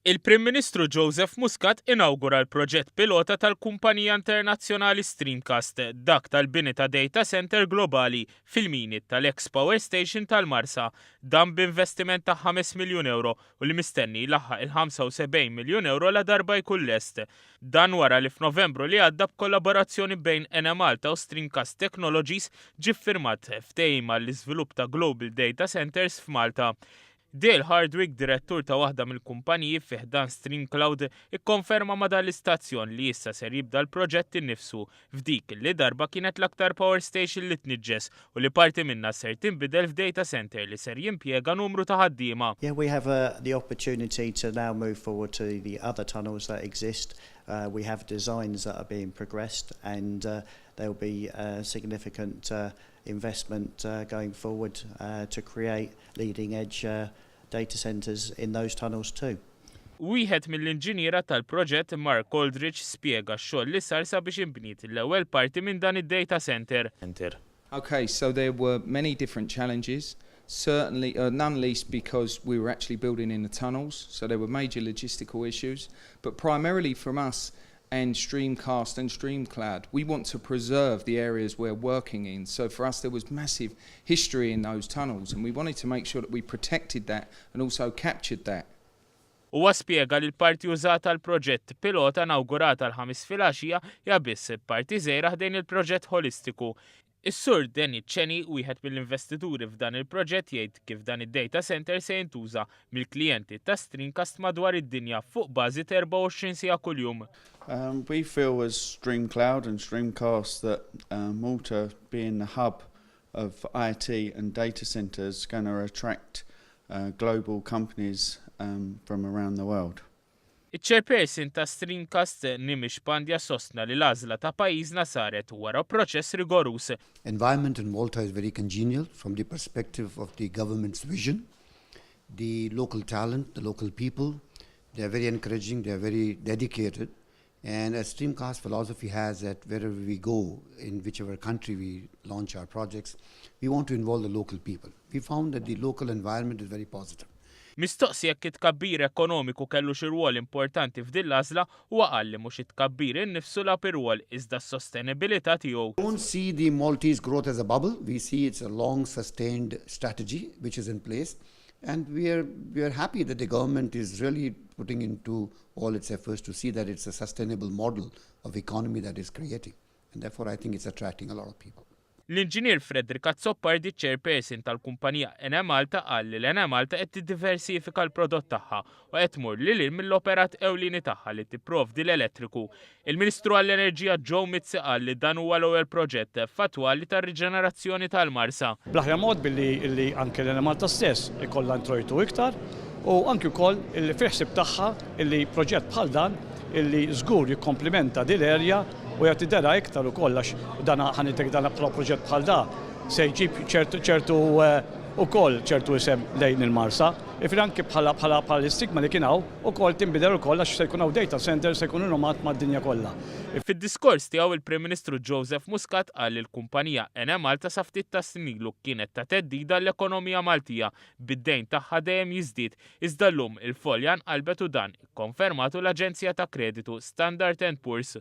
Il-Prim Ministru Joseph Muscat inawgura l-proġett pilota tal-kumpanija internazzjonali Streamcast, dak tal-bini ta' data center globali fil-mini tal-Ex Power Station tal-Marsa, dan b'investiment ta' 5 miljun euro u li mistenni laħħaq il-75 miljun euro la darba jkun lest. Dan wara li f'Novembru li għadda b'kollaborazzjoni bejn Enemalta u Streamcast Technologies ġie ffirmat ftehim għall-iżvilupp ta' Global Data Centers f'Malta. Dale Hardwick, direttur ta' waħda mill-kumpaniji fih dan StreamCloud, ikkonferma ma' dal-istazzjon li issa ser jibda l-proġett innifsu f'dik li darba kienet l-aktar power station li tniġġes u li parti minna ser tinbidel f'data center li ser jimpjega numru ta' ħaddiema. Yeah, we have the opportunity to now move forward to the other tunnels that exist. We have designs that are being progressed and there will be significant investment going forward to create leading edge data centers in those tunnels too. Wieħed mill-inġiniera tal-proġett Mark Aldrich spjega x-xogħol li sar sabiex inbniet l-ewwel parti minn dan id-data center. Okay, so there were many different challenges, certainly none least because we were actually building in the tunnels, so there were major logistical issues, but primarily from us and Streamcast and StreamCloud, we want to preserve the areas we're working in. So for us there was massive history in those tunnels and we wanted to make sure that we protected that and also captured that. Huwa spjega li l-parti użata l-proġett pilota inawgurata l-5 filgħaxija hija biss parti żgħira ħdejn il-proġett holistiku. Is-Sur Danny Cheney, wieħed mill-investituri f'dan il-proġett, jgħid kif dan id-data center se jintuża mill-klijenti ta' Streamcast madwar id-dinja fuq bażi ta' 24 siegħa kuljum. We feel as StreamCloud and Streamcast that Malta being the hub of IT and data centers is going to attract global companies from around the world. Iċ-chairperson ta' Streamcast Nimish Pandya sostna li l-għażla ta' pajjiżna saret wara proċess rigorus. Environment in Malta is very congenial from the perspective of the government's vision. The local talent, the local people, they are very encouraging, they are very dedicated. And as Streamcast philosophy has that wherever we go, in whichever country we launch our projects, we want to involve the local people. We found that the local environment is very positive. Mistoqsi jekk it-tkabbir ekonomiku kellu xi rwol importanti f'din l-għażla huwa qal li mhux it-tkabbir innifsu la pirwol iżda s-sostenibilità tiegħu. We don't see the Maltese growth as a bubble. We see it's a long sustained strategy which is in place. And we are happy that the government is really putting into all its efforts to see that it's a sustainable model of economy that is creating. And therefore I think it's attracting a lot of people. L-inġinier Frederick Azzopardi, chairperson tal-kumpanija Enemalta, qal li l-Enemalta qed tiddiversifika l-prodott tagħha u qed tmur lil mill-operat ewlieni tagħha li tipprovdi l-elettriku. Il-Ministru għall-Enerġija Joe Mizzi qal li dan huwa l-ewwel proġett fatwali tar-riġenerazzjoni tal-Marsa. Bl-aħjar mod billi anke l-Enemalta stess ikollha introjtu iktar u anke wkoll il-fiħsib tagħha illi proġett bħal dan illi żgur jikkomplimenta din l-erja u jagħti dera iktar ukoll għax dan ħanitek dan proġett bħal da se jġib ċertu ukoll ċertu isem lejn il-Marsa. Ifri anke bħala istigma li kien hawn ukoll tinbidel ukoll għax se jkun hawn data center se jkunu nomat mad-dinja kollha. Fid-diskors tiegħu il-Prim Ministru Joseph Muscat qal li l-kumpanija Enemalta sa ftit ta' snilu kienet ta' teddida l-ekonomija Maltija bid-dejn tagħha dejjem jiżdied iżda llum il-folja nqalbet u dan ikkonfermatu l-Aġenzija ta' Kreditu Standard & Poor's.